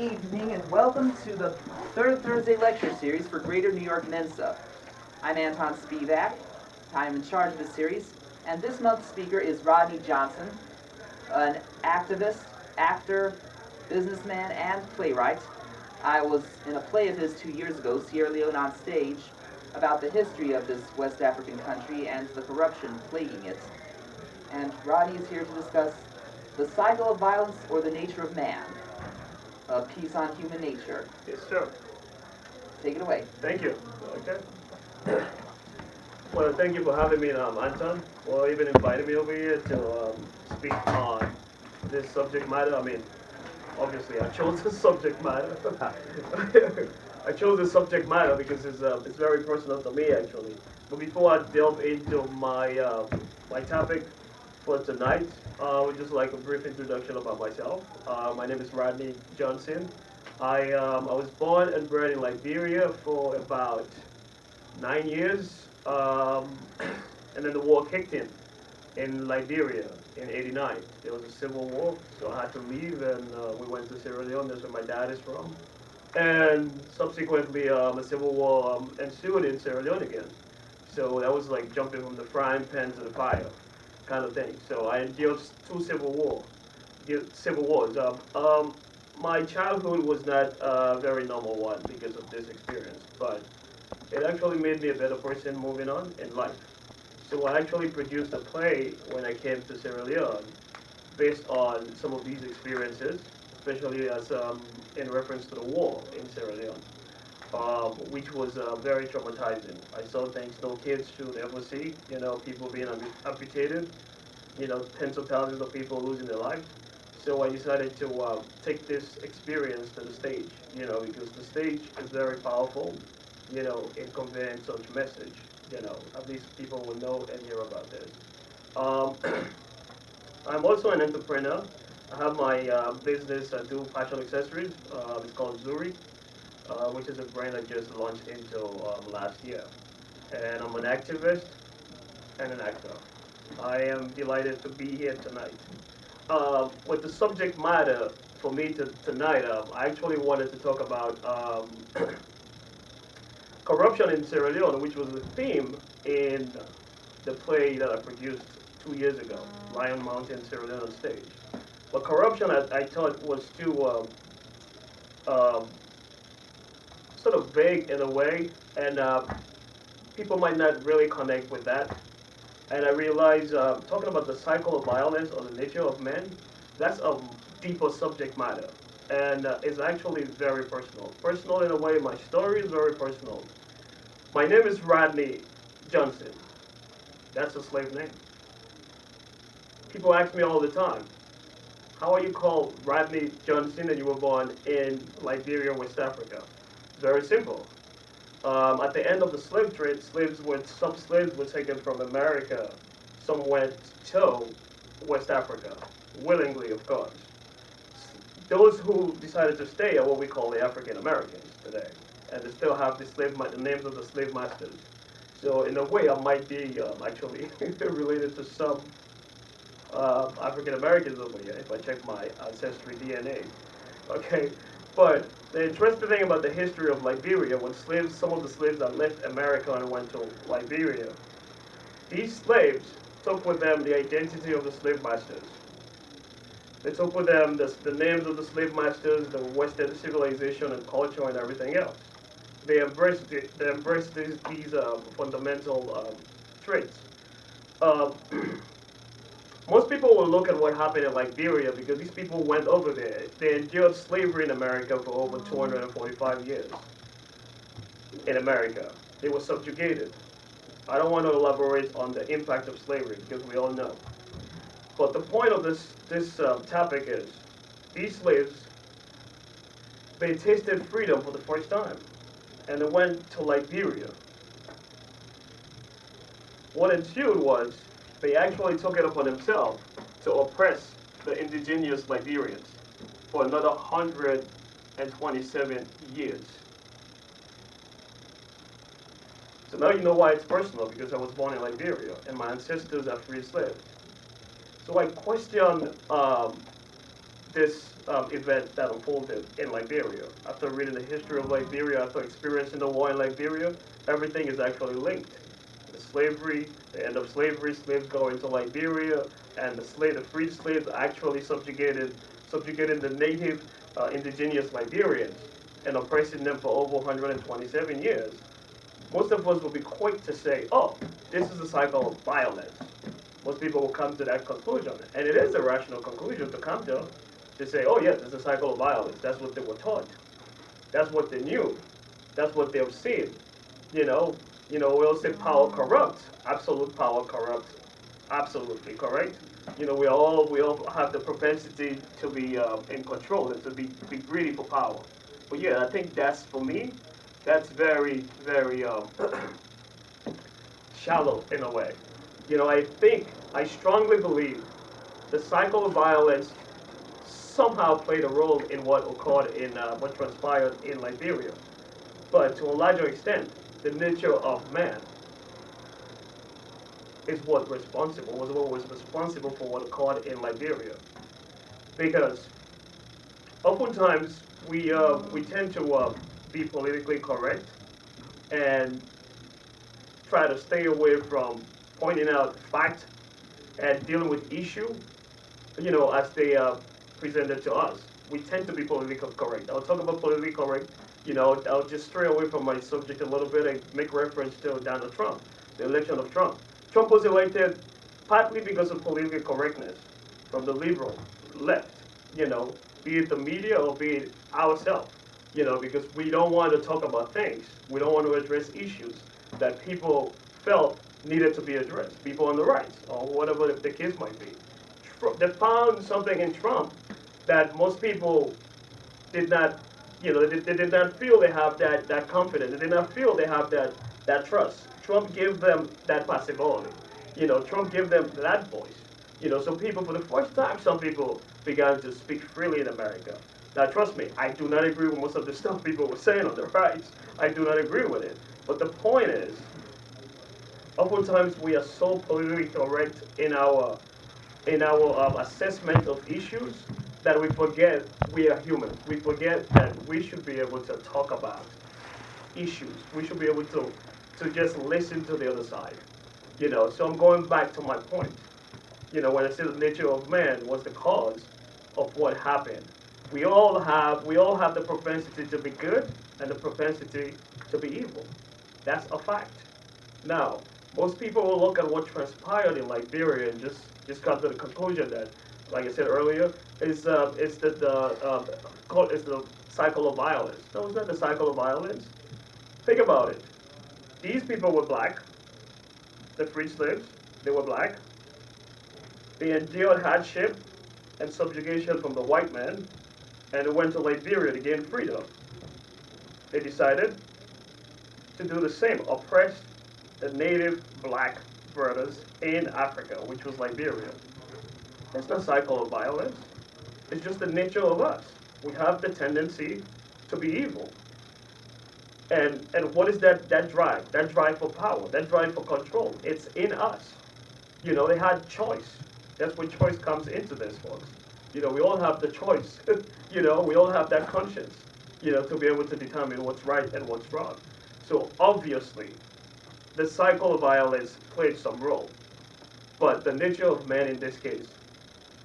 evening and welcome to the third Thursday lecture series for Greater New York Mensa. I'm Anton Spivak. I'm in charge of this series, and this month's speaker is Rodney Johnson, an activist, actor, businessman, and playwright. I was in a play of his 2 years ago, Sierra Leone on Stage, about the history of this West African country and the corruption plaguing it. And Rodney is here to discuss the cycle of violence or the nature of man, a piece on human nature. Yes, sir. Take it away. Thank you. Okay. Well, thank you for having me, Anton. Well, even inviting me over here to speak on this subject matter. I mean, obviously, I chose this subject matter. I chose this subject matter because it's very personal to me, actually. But before I delve into my topic for tonight, I would just like a brief introduction about myself. My name is Rodney Johnson. I was born and bred in Liberia for about 9 years, and then the war kicked in Liberia in '89. There was a civil war, so I had to leave, and we went to Sierra Leone. That's where my dad is from. And subsequently, a civil war ensued in Sierra Leone again. So that was like jumping from the frying pan to the fire, kind of thing. So I endured two civil wars. My childhood was not a very normal one because of this experience, but it actually made me a better person moving on in life. So I actually produced a play when I came to Sierra Leone based on some of these experiences, especially as in reference to the war in Sierra Leone, which was very traumatizing. I saw things no kids should ever see, people being amputated, tens of thousands of people losing their life. So I decided to take this experience to the stage, because the stage is very powerful, in conveying such message. At least people will know and hear about this. Um, I'm also an entrepreneur. I have my business. I do fashion accessories. It's called Zuri, which is a brand I just launched into last year. And I'm an activist and an actor. I am delighted to be here tonight. With the subject matter for me tonight, I actually wanted to talk about corruption in Sierra Leone, which was a theme in the play that I produced 2 years ago, Lion Mountain, Sierra Leone on stage. But corruption, I thought, was too sort of vague in a way, and people might not really connect with that. And I realized talking about the cycle of violence or the nature of men, that's a deeper subject matter. And it's actually very personal. Personal in a way, my story is very personal. My name is Rodney Johnson. That's a slave name. People ask me all the time, how are you called Rodney Johnson and you were born in Liberia, West Africa? Very simple. At the end of the slave trade, some slaves were taken from America. Some went to West Africa, willingly, of course. Those who decided to stay are what we call the African Americans today, and they still have the names of the slave masters. So in a way, I might be actually related to some African Americans over here if I check my ancestry DNA. Okay, but the interesting thing about the history of Liberia, when some of the slaves that left America and went to Liberia, these slaves took with them the identity of the slave masters. They took with them the names of the slave masters, the Western civilization and culture and everything else. They embraced these fundamental traits. Um, Most people will look at what happened in Liberia because these people went over there. They endured slavery in America for over 245 years. In America, they were subjugated. I don't want to elaborate on the impact of slavery because we all know. But the point of this topic is these slaves, they tasted freedom for the first time, and they went to Liberia. What ensued was they actually took it upon themselves to oppress the indigenous Liberians for another 127 years. So now you know why it's personal, because I was born in Liberia and my ancestors are free slaves. So I question this event that unfolded in Liberia. After reading the history of Liberia, after experiencing the war in Liberia, everything is actually linked. The slavery, the end of slavery, slaves go into Liberia, and the freed slaves actually subjugated the native indigenous Liberians and oppressing them for over 127 years. Most of us will be quick to say, oh, this is a cycle of violence. Most people will come to that conclusion. And it is a rational conclusion to come to say, oh, yes, it's a cycle of violence. That's what they were taught. That's what they knew. That's what they've seen. You know, we all say power corrupts. Absolute power corrupts. Absolutely correct. We all have the propensity to be in control and to be greedy for power. But yeah, I think that's, for me, that's very, very shallow in a way. I strongly believe the cycle of violence somehow played a role in what occurred in what transpired in Liberia. But to a larger extent, the nature of man is what was responsible for what occurred in Liberia. Because oftentimes we tend to be politically correct and try to stay away from pointing out fact and dealing with issue, as they are presented to us. We tend to be politically correct. I'll talk about politically correct. I'll just stray away from my subject a little bit and make reference to Donald Trump, the election of Trump. Trump was elected partly because of political correctness from the liberal left, be it the media or be it ourselves, because we don't want to talk about things. We don't want to address issues that people felt needed to be addressed, people on the right, or whatever the case might be. They found something in Trump that most people did not, they did not feel they have that confidence. They did not feel they have that trust. Trump gave them that possibility. Trump gave them that voice. So people, for the first time, some people began to speak freely in America. Now, trust me, I do not agree with most of the stuff people were saying on the right. I do not agree with it. But the point is, oftentimes we are so politically correct in our assessment of issues that we forget we are human. We forget that we should be able to talk about issues. We should be able to just listen to the other side. So I'm going back to my point. When I say the nature of man was the cause of what happened. We all have the propensity to be good and the propensity to be evil. That's a fact. Now, most people will look at what transpired in Liberia and just come to the conclusion that, like I said earlier, is the cycle of violence. No, it's not the cycle of violence. Think about it. These people were black. The free slaves, they were black. They endured hardship and subjugation from the white man, and they went to Liberia to gain freedom. They decided to do the same, oppress the native black brothers in Africa, which was Liberia. That's not a cycle of violence. It's just the nature of us. We have the tendency to be evil. And what is that drive? That drive for power, that drive for control. It's in us. They had choice. That's where choice comes into this, folks. We all have the choice. We all have that conscience, to be able to determine what's right and what's wrong. So obviously, the cycle of violence played some role. But the nature of man in this case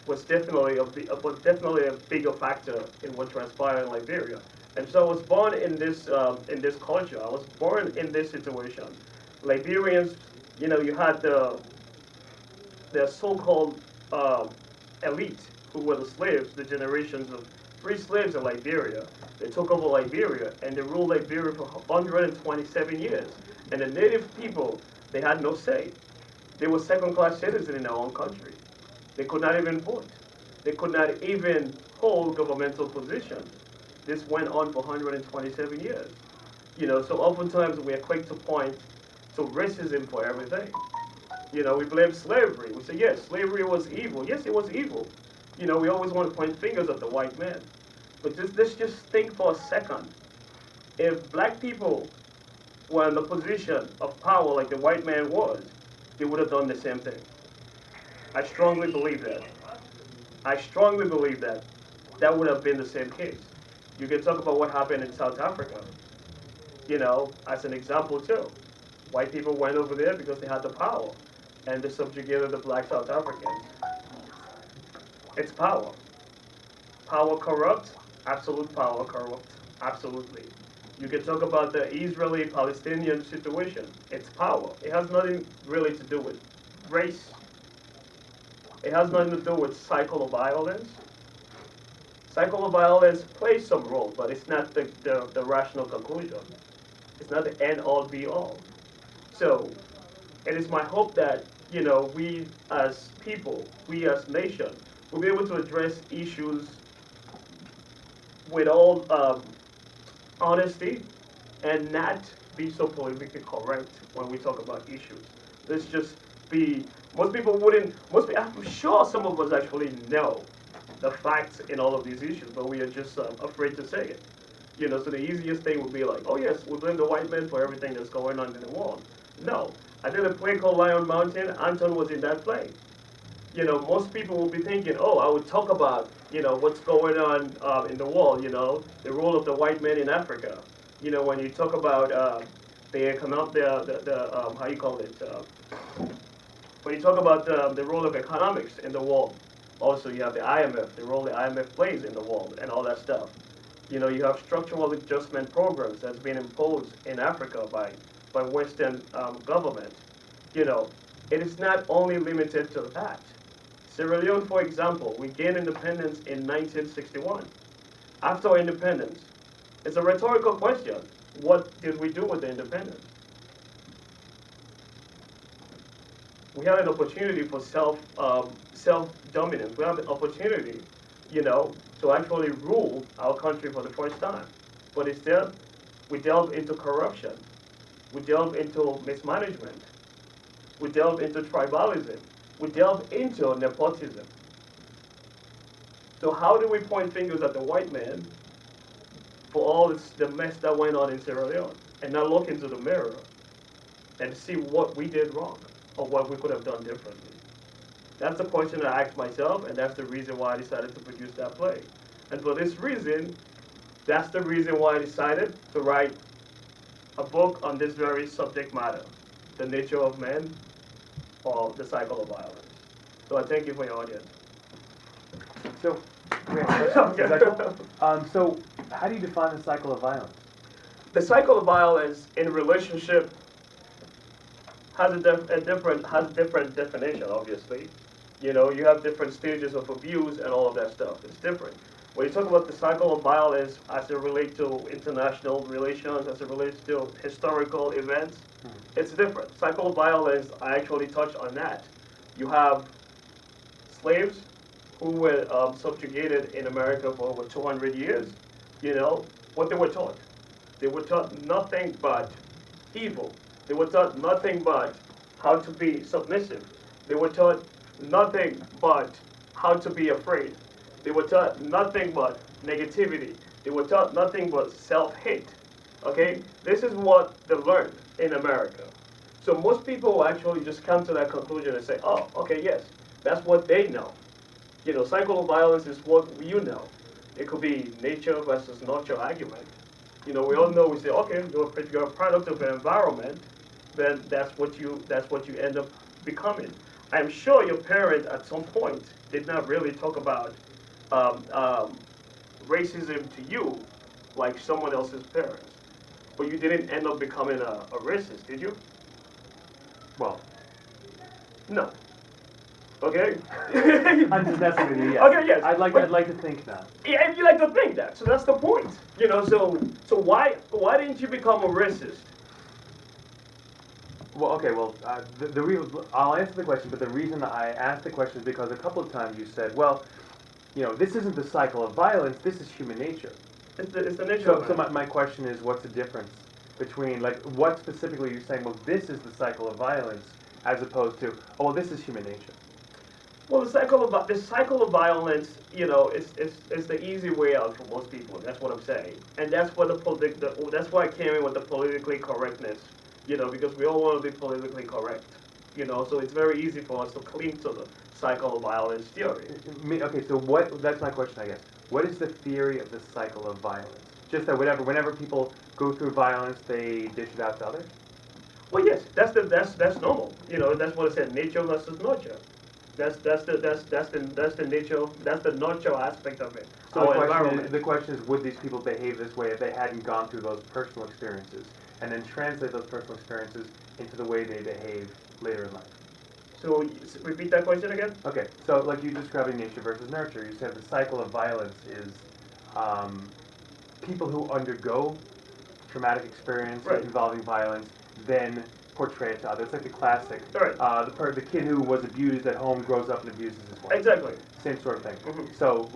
was definitely a bigger factor in what transpired in Liberia. And so I was born in this culture. I was born in this situation. Liberians, you had the so-called elite who were the slaves, the generations of free slaves in Liberia. They took over Liberia and they ruled Liberia for 127 years. And the native people, they had no say. They were second-class citizens in their own country. They could not even vote. They could not even hold governmental positions. This went on for 127 years. So oftentimes we are quick to point to racism for everything. We blame slavery. We say, yes, slavery was evil. Yes, it was evil. We always want to point fingers at the white man. But let's just think for a second. If black people were in the position of power like the white man was, they would have done the same thing. I strongly believe that. I strongly believe that. that would have been the same case. You can talk about what happened in South Africa, as an example too. White people went over there because they had the power, and they subjugated the black South Africans. It's power. Power corrupts, absolute power corrupts, absolutely. You can talk about the Israeli-Palestinian situation. It's power. It has nothing really to do with race. It has nothing to do with cycle of violence. Cycle of violence plays some role, but it's not the rational conclusion. It's not the end all be all. So it is my hope that, we as people, we as nation, will be able to address issues with all honesty and not be so politically correct when we talk about issues. Let's just be, most people wouldn't, I'm sure some of us actually know the facts in all of these issues, but we are just afraid to say it. So the easiest thing would be like, oh yes, we blame the white man for everything that's going on in the world. No, I did a play called Lion Mountain. Anton was in that play. Most people will be thinking, oh, I would talk about, what's going on in the world, the role of the white man in Africa. When you talk about the economic, how you call it, when you talk about the role of economics in the world, also you have the IMF, the role the IMF plays in the world, and all that stuff. You have structural adjustment programs that's been imposed in Africa by Western government. It is not only limited to that. Sierra Leone, for example, we gained independence in 1961. After independence, it's a rhetorical question. What did we do with the independence? We had an opportunity for self-dominance. We have the opportunity, to actually rule our country for the first time. But instead, we delve into corruption. We delve into mismanagement. We delve into tribalism. We delve into nepotism. So how do we point fingers at the white man for all the mess that went on in Sierra Leone and not look into the mirror and see what we did wrong or what we could have done differently? That's the question I asked myself, and that's the reason why I decided to produce that play. And for this reason, that's the reason why I decided to write a book on this very subject matter, the nature of man or the cycle of violence. So I thank you for your audience. So, so how do you define the cycle of violence? The cycle of violence in relationship has a different definition, obviously. You have different stages of abuse and all of that stuff. It's different. When you talk about the cycle of violence as it relates to international relations, as it relates to historical events, it's different. Cycle of violence, I actually touch on that. You have slaves who were subjugated in America for over 200 years. What they were taught. They were taught nothing but evil. They were taught nothing but how to be submissive. They were taught nothing but how to be afraid. They were taught nothing but negativity. They were taught nothing but self-hate. Okay? This is what they learned in America. So most people will actually just come to that conclusion and say, oh, okay, yes, that's what they know. Cycle of violence is what you know. It could be nature versus nurture argument. We all know, we say, okay, you're a product of an environment, then that's what you end up becoming. I'm sure your parent at some point did not really talk about racism to you like someone else's parents. But you didn't end up becoming a racist, did you? Well, no. Okay? unnecessarily, yes. Okay, yes. I'd like to think that. Yeah, you like to think that. So that's the point. So why didn't you become a racist? Well, okay, I'll answer the question, but the reason I asked the question is because a couple of times you said, well, this isn't the cycle of violence, this is human nature. It's the nature So, of it. so my question is, what's the difference between, what specifically you're saying, well, this is the cycle of violence, as opposed to, oh, well, this is human nature? Well, the cycle of violence, is the easy way out for most people. That's what I'm saying, and that's what that's why I came in with the politically correctness. Because we all want to be politically correct. So it's very easy for us to cling to the cycle of violence theory. Okay, so that's my question, I guess. What is the theory of the cycle of violence? Just that whenever people go through violence, they dish it out to others? Well, yes, that's normal. You know, that's what I said. Nature versus nurture. That's the nature. That's the nurture aspect of it. So Our the environment. question is, would these people behave this way if they hadn't gone through those personal experiences, and then translate those personal experiences into the way they behave later in life? So repeat that question again. Okay, so like you describing nature versus nurture, you said the cycle of violence is people who undergo traumatic experience Right. involving violence then portray it to others. It's like the classic, Right. the kid who was abused at home grows up and abuses his wife. Exactly. Same sort of thing. Mhm. So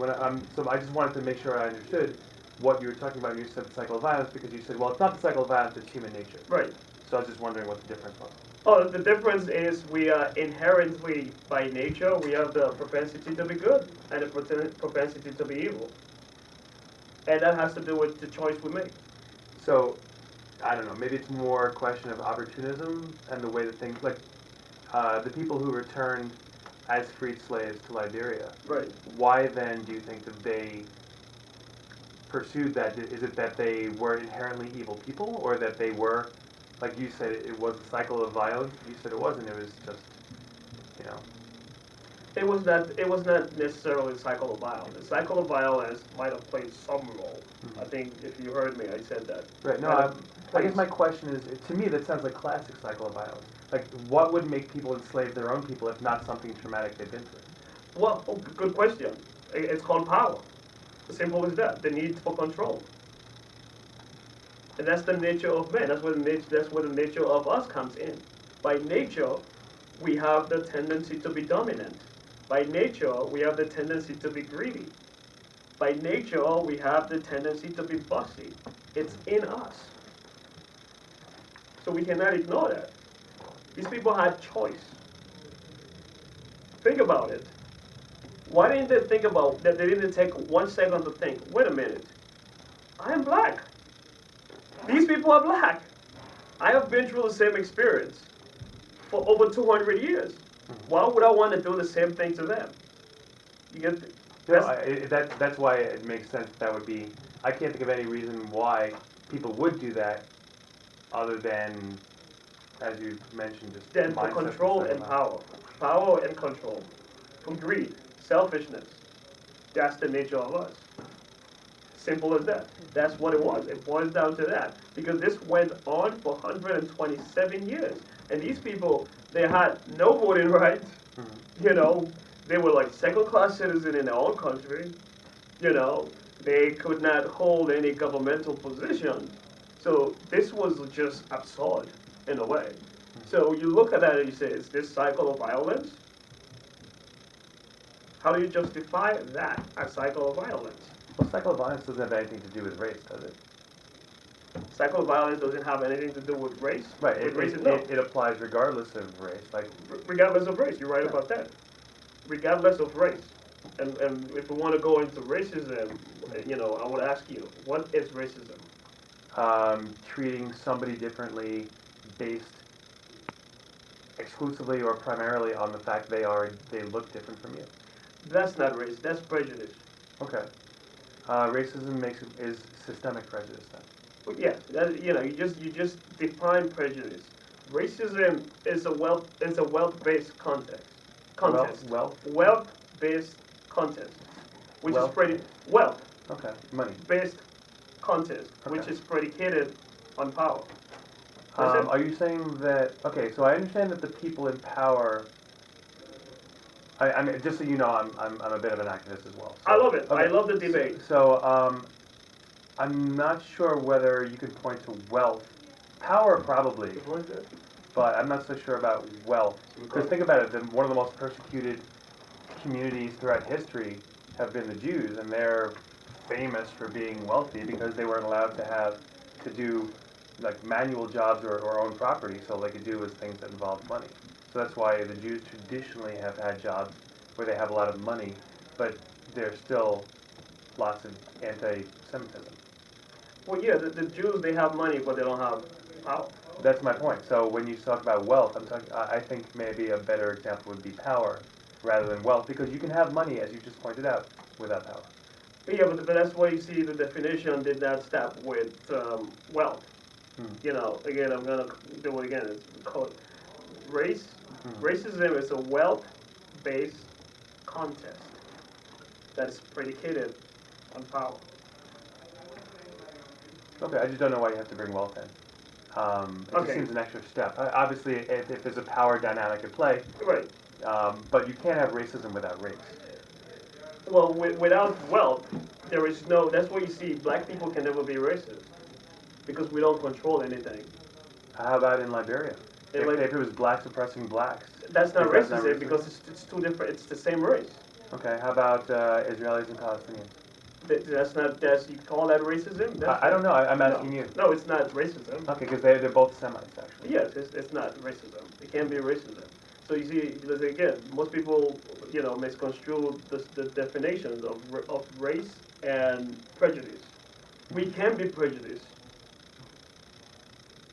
so I just wanted to make sure I understood what you were talking about when you said the cycle of violence, because you said, well, it's not the cycle of violence, it's human nature. Right. So I was just wondering what the difference was. Oh, the difference is we are inherently, by nature, we have the propensity to be good and the propensity to be evil. And that has to do with the choice we make. So, I don't know, maybe it's more a question of opportunism and the way that things, like, the people who returned as freed slaves to Liberia, Right. why then do you think that they pursued that? Is it that they were inherently evil people, or that they were, like you said, it was a cycle of violence? You said it wasn't, it was just, you know. It was not necessarily a cycle of violence. The cycle of violence might have played some role. Mhm. I think if you heard me, I said that. Right, no, Might have I guess played- my question is, to me that sounds like classic cycle of violence. Like, what would make people enslave their own people if not something traumatic they've been through? Well, good question. It's called power. As simple as that. The need for control. And that's the nature of man. That's where the nature of us comes in. By nature, we have the tendency to be dominant. By nature, we have the tendency to be greedy. By nature, we have the tendency to be bossy. It's in us. So we cannot ignore that. These people had choice. Think about it. Why didn't they think about that? They didn't take 1 second to think, wait a minute, I am black. These people are black. I have been through the same experience for over 200 years. Why would I want to do the same thing to them? You get the, No, that's why it makes sense that would be, I can't think of any reason why people would do that other than, as you mentioned, just then for mindset control and and stuff. power. Power and control. For greed, selfishness. That's the nature of us. Simple as that. That's what it was. It boils down to that. Because this went on for 127 years. And these people, they had no voting rights. Mhm. You know, they were like second-class citizens in their own country. You know, they could not hold any governmental position. So this was just absurd in a way. So you look at that and you say, is this cycle of violence? How do you justify that as cycle of violence? Well, cycle of violence doesn't have anything to do with race, does it? Cycle of violence doesn't have anything to do with race. Right, With it, race, it, no. it applies regardless of race. Like, Regardless of race, you're right about that. Regardless of race. And if we want to go into racism, you know, I would ask you, what is racism? treating somebody differently based exclusively or primarily on the fact they look different from you. That's not race, that's prejudice. Okay. Racism is systemic prejudice then. But yeah, you know, you just define prejudice. Racism is a wealth-based contest. Wealth-based contest, which Wealth? is pretty wealth. Okay. Money. Based contest, which Okay. is predicated on power. That's it. Are you saying that? Okay, so I understand that the people in power. I mean, just so you know, I'm a bit of an activist as well. So, I love it. okay. I love the debate. So, I'm not sure whether you could point to wealth. Power probably, but I'm not so sure about wealth. Because think about it, one of the most persecuted communities throughout history have been the Jews, and they're famous for being wealthy because they weren't allowed to do like manual jobs or own property, so all they could do was things that involved money. So that's why the Jews traditionally have had jobs where they have a lot of money, but there's still lots of anti-Semitism. Well, yeah, the Jews, they have money, but they don't have power. That's my point. So when you talk about wealth, I think maybe a better example would be power rather than wealth, because you can have money, as you just pointed out, without power. Yeah, but that's why you see the definition did not stop with wealth. You know, again, I'm gonna do it again. It's called race. Racism is a wealth-based contest that is predicated on power. Okay, I just don't know why you have to bring wealth in. It just Okay. seems an extra step. Obviously, if there's a power dynamic at play, Right. but you can't have racism without race. Well, without wealth, there is no. That's why you see black people can never be racist because we don't control anything. How about in Liberia? And If it was blacks oppressing blacks, that's not is that not racism racist? because it's two different. It's the same race. Okay, how about Israelis and Palestinians? That's not. That's you call that racism? That's I don't know. I'm asking no. you. No, it's not racism. Okay, because they're both Semites, actually. Yes, it's not racism. It can't be racism. So you see, because again, most people, misconstrue the definitions of race and prejudice. We can be prejudiced.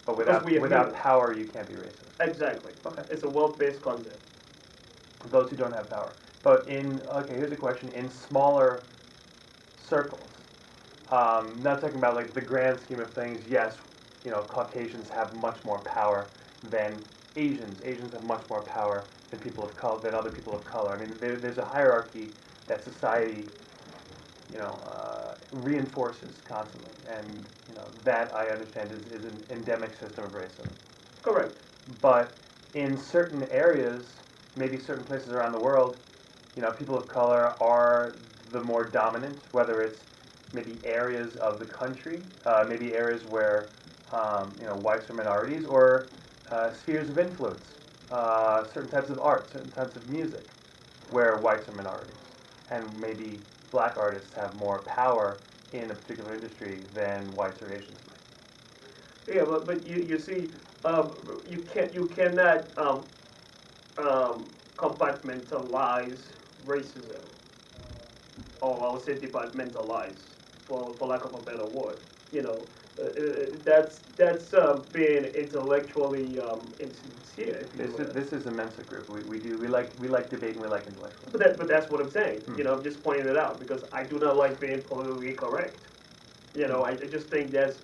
But Because we are without humans. power, you can't be racist. Exactly. Okay. It's a wealth-based concept. Those who don't have power. But okay, here's a question. In smaller circles, not talking about like the grand scheme of things, yes, Caucasians have much more power than Asians. Asians have much more power than people of color, than other people of color. I mean, there's a hierarchy that society, reinforces constantly, and that I understand is an endemic system of racism. Correct. But in certain areas, maybe certain places around the world, people of color are the more dominant, whether it's maybe areas of the country, maybe areas where, whites are minorities, or spheres of influence, certain types of art, certain types of music, where whites are minorities. And maybe black artists have more power in a particular industry than whites or Asians might. Yeah, but you see, you cannot compartmentalize racism, or I would say departmentalize, for lack of a better word. You know, that's being intellectually insincere. If you will. This is a Mensa group. We like debate and we like intellectuals. But that's what I'm saying. I'm just pointing it out because I do not like being politically correct. I just think that's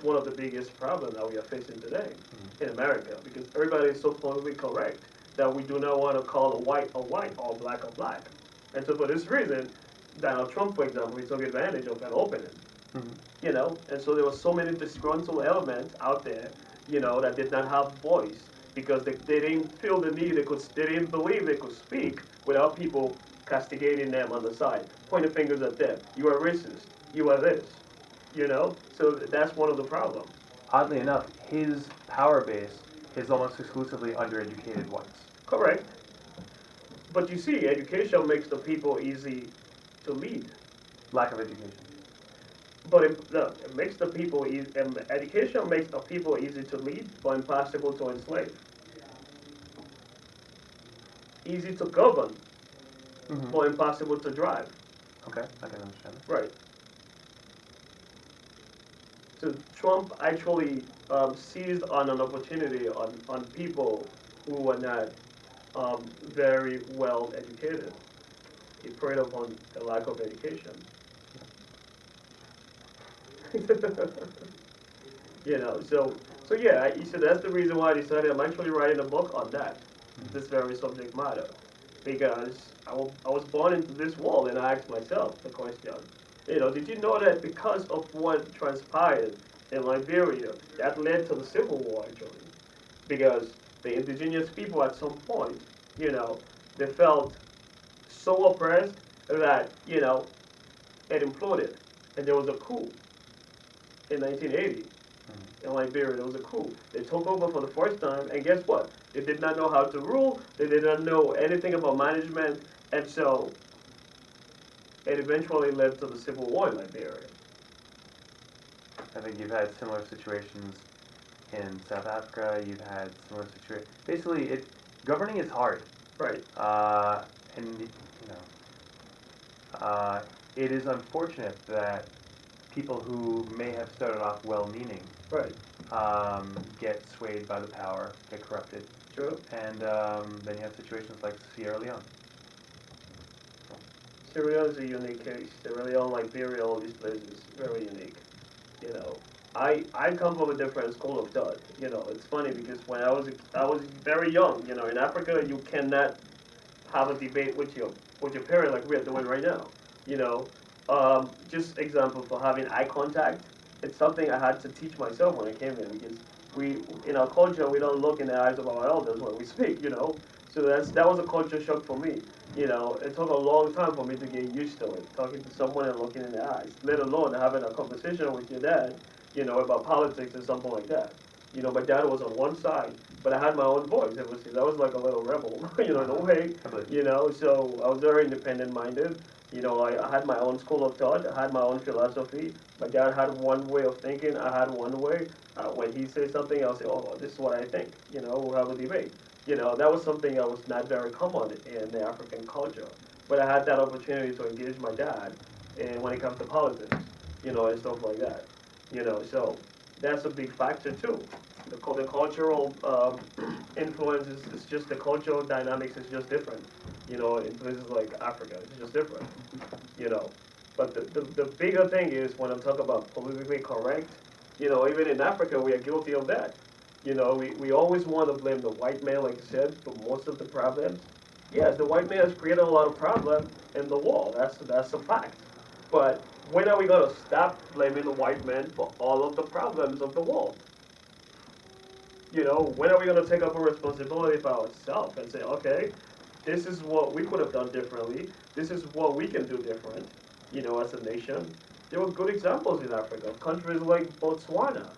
one of the biggest problems that we are facing today in America because everybody is so politically correct that we do not want to call a white or black a black. And so for this reason, Donald Trump, for example, he took advantage of that opening. And so there were so many disgruntled elements out there, that did not have voice because they didn't feel the need, they didn't believe they could speak without people castigating them on the side, pointing fingers at them. You are racist. You are this. So that's one of the problems. Oddly enough, his power base is almost exclusively undereducated whites. Correct. But you see, education makes the people easy to lead. Lack of education. But it makes the people easy. Education makes the people easy to lead, but impossible to enslave. Easy to govern, but impossible to drive. Okay, I can understand that. Right. So Trump actually seized on an opportunity on people who were not very well educated. He preyed upon a lack of education. So yeah, so that's the reason why I decided I'm actually writing a book on that, this very subject matter, because I was born into this world and I asked myself the question, did you know that because of what transpired in Liberia, that led to the Civil War actually, because the indigenous people at some point, they felt so oppressed that, it imploded and there was a coup in 1980 in Liberia. There was a coup. They took over for the first time, and guess what? They did not know how to rule. They did not know anything about management, and so it eventually led to the Civil War in Liberia. I think you've had similar situations in South Africa. You've had similar situations. Basically, governing is hard. Right. And it is unfortunate that people who may have started off well-meaning Right. get swayed by the power, get corrupted, True. and then you have situations like Sierra Leone. Sierra Leone is a unique case. Sierra Leone, Liberia, all these places, very unique. You know, I come from a different school of thought. You know, it's funny because when I was very young. You know, in Africa, you cannot have a debate with your parent like we're doing right now. You know, just example for having eye contact. It's something I had to teach myself when I came here because we in our culture we don't look in the eyes of our elders when we speak. You know, so that was a culture shock for me. You know, it took a long time for me to get used to it, talking to someone and looking in the eyes, let alone having a conversation with your dad, you know, about politics or something like that. You know, my dad was on one side, but I had my own voice. I was like a little rebel, you know, in a way, you know, so I was very independent minded. You know, I had my own school of thought, I had my own philosophy. My dad had one way of thinking, I had one way. When he says something, I'll say, oh, this is what I think, you know, we'll have a debate. You know, that was something that was not very common in the African culture. But I had that opportunity to engage my dad and when it comes to politics, you know, and stuff like that. You know, so that's a big factor too. The cultural influence is just the cultural dynamics is just different. You know, in places like Africa, it's just different. You know, but the bigger thing is when I'm talking about politically correct, you know, even in Africa, we are guilty of that. You know, we always want to blame the white man, like you said, for most of the problems. Yes, the white man has created a lot of problems in the world. That's a fact. But when are we going to stop blaming the white man for all of the problems of the world? You know, when are we going to take up a responsibility for ourselves and say, okay, this is what we could have done differently. This is what we can do different, you know, as a nation. There were good examples in Africa. Countries like Botswana,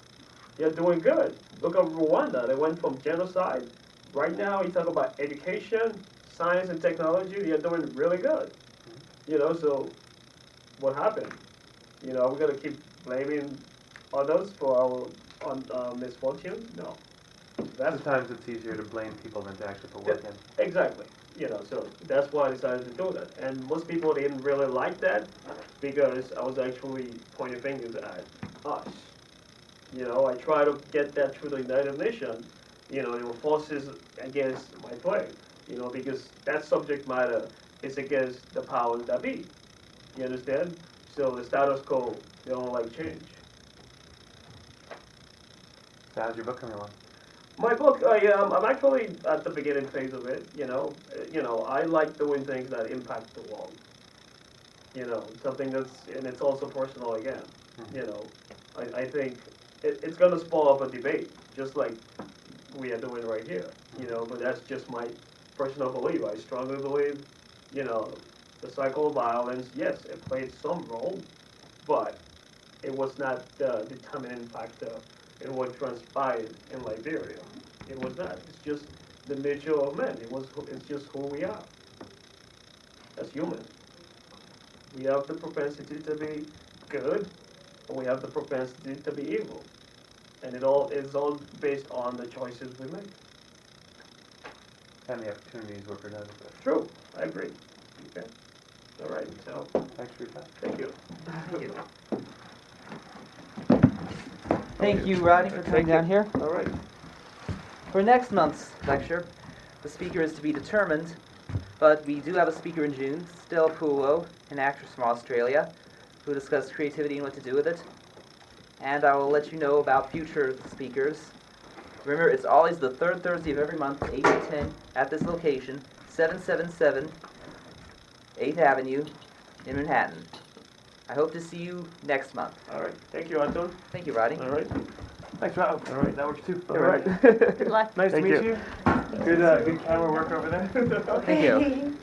they're doing good. Look at Rwanda. They went from genocide. Right now, you talk about education, science, and technology. They're doing really good. You know, so what happened? You know, are we going to keep blaming others for our misfortunes? No. Sometimes it's easier to blame people than to actually put work in. Exactly. You know, so that's why I decided to do that. And most people didn't really like that because I was actually pointing fingers at us. You know, I try to get that through the United Nations. You know, there were forces against my flag. You know, because that subject matter is against the powers that be. You understand? So the status quo, they don't like change. So how's your book coming along? My book, I'm actually at the beginning phase of it. You know, I like doing things that impact the world. You know, something and it's also personal again. Mm-hmm. You know, I think it's going to spur up a debate, just like we are doing right here. You know, but that's just my personal belief. I strongly believe, you know, the cycle of violence, yes, it played some role, but it was not the determining factor in what transpired in Liberia. It was not. It's just the nature of men. It's just who we are as humans. We have the propensity to be good, and we have the propensity to be evil. And it's all based on the choices we make. And the opportunities we're presented with. True. I agree. Okay. All right. So, Thanks for your time. thank you. Thank you. Thank you, Rodney, for coming down here. All right. For next month's lecture, the speaker is to be determined, but we do have a speaker in June, Stella Pulo, an actress from Australia, who will discuss creativity and what to do with it. And I will let you know about future speakers. Remember, it's always the third Thursday of every month, 8 to 10, at this location, 777 8th Avenue in Manhattan. I hope to see you next month. All right. Thank you, Anton. Thank you, Rodney. All right. Thanks, Rob. All right. That works too. All right. Good luck. Nice Thank to meet you. you. Good camera work over there. Thank you.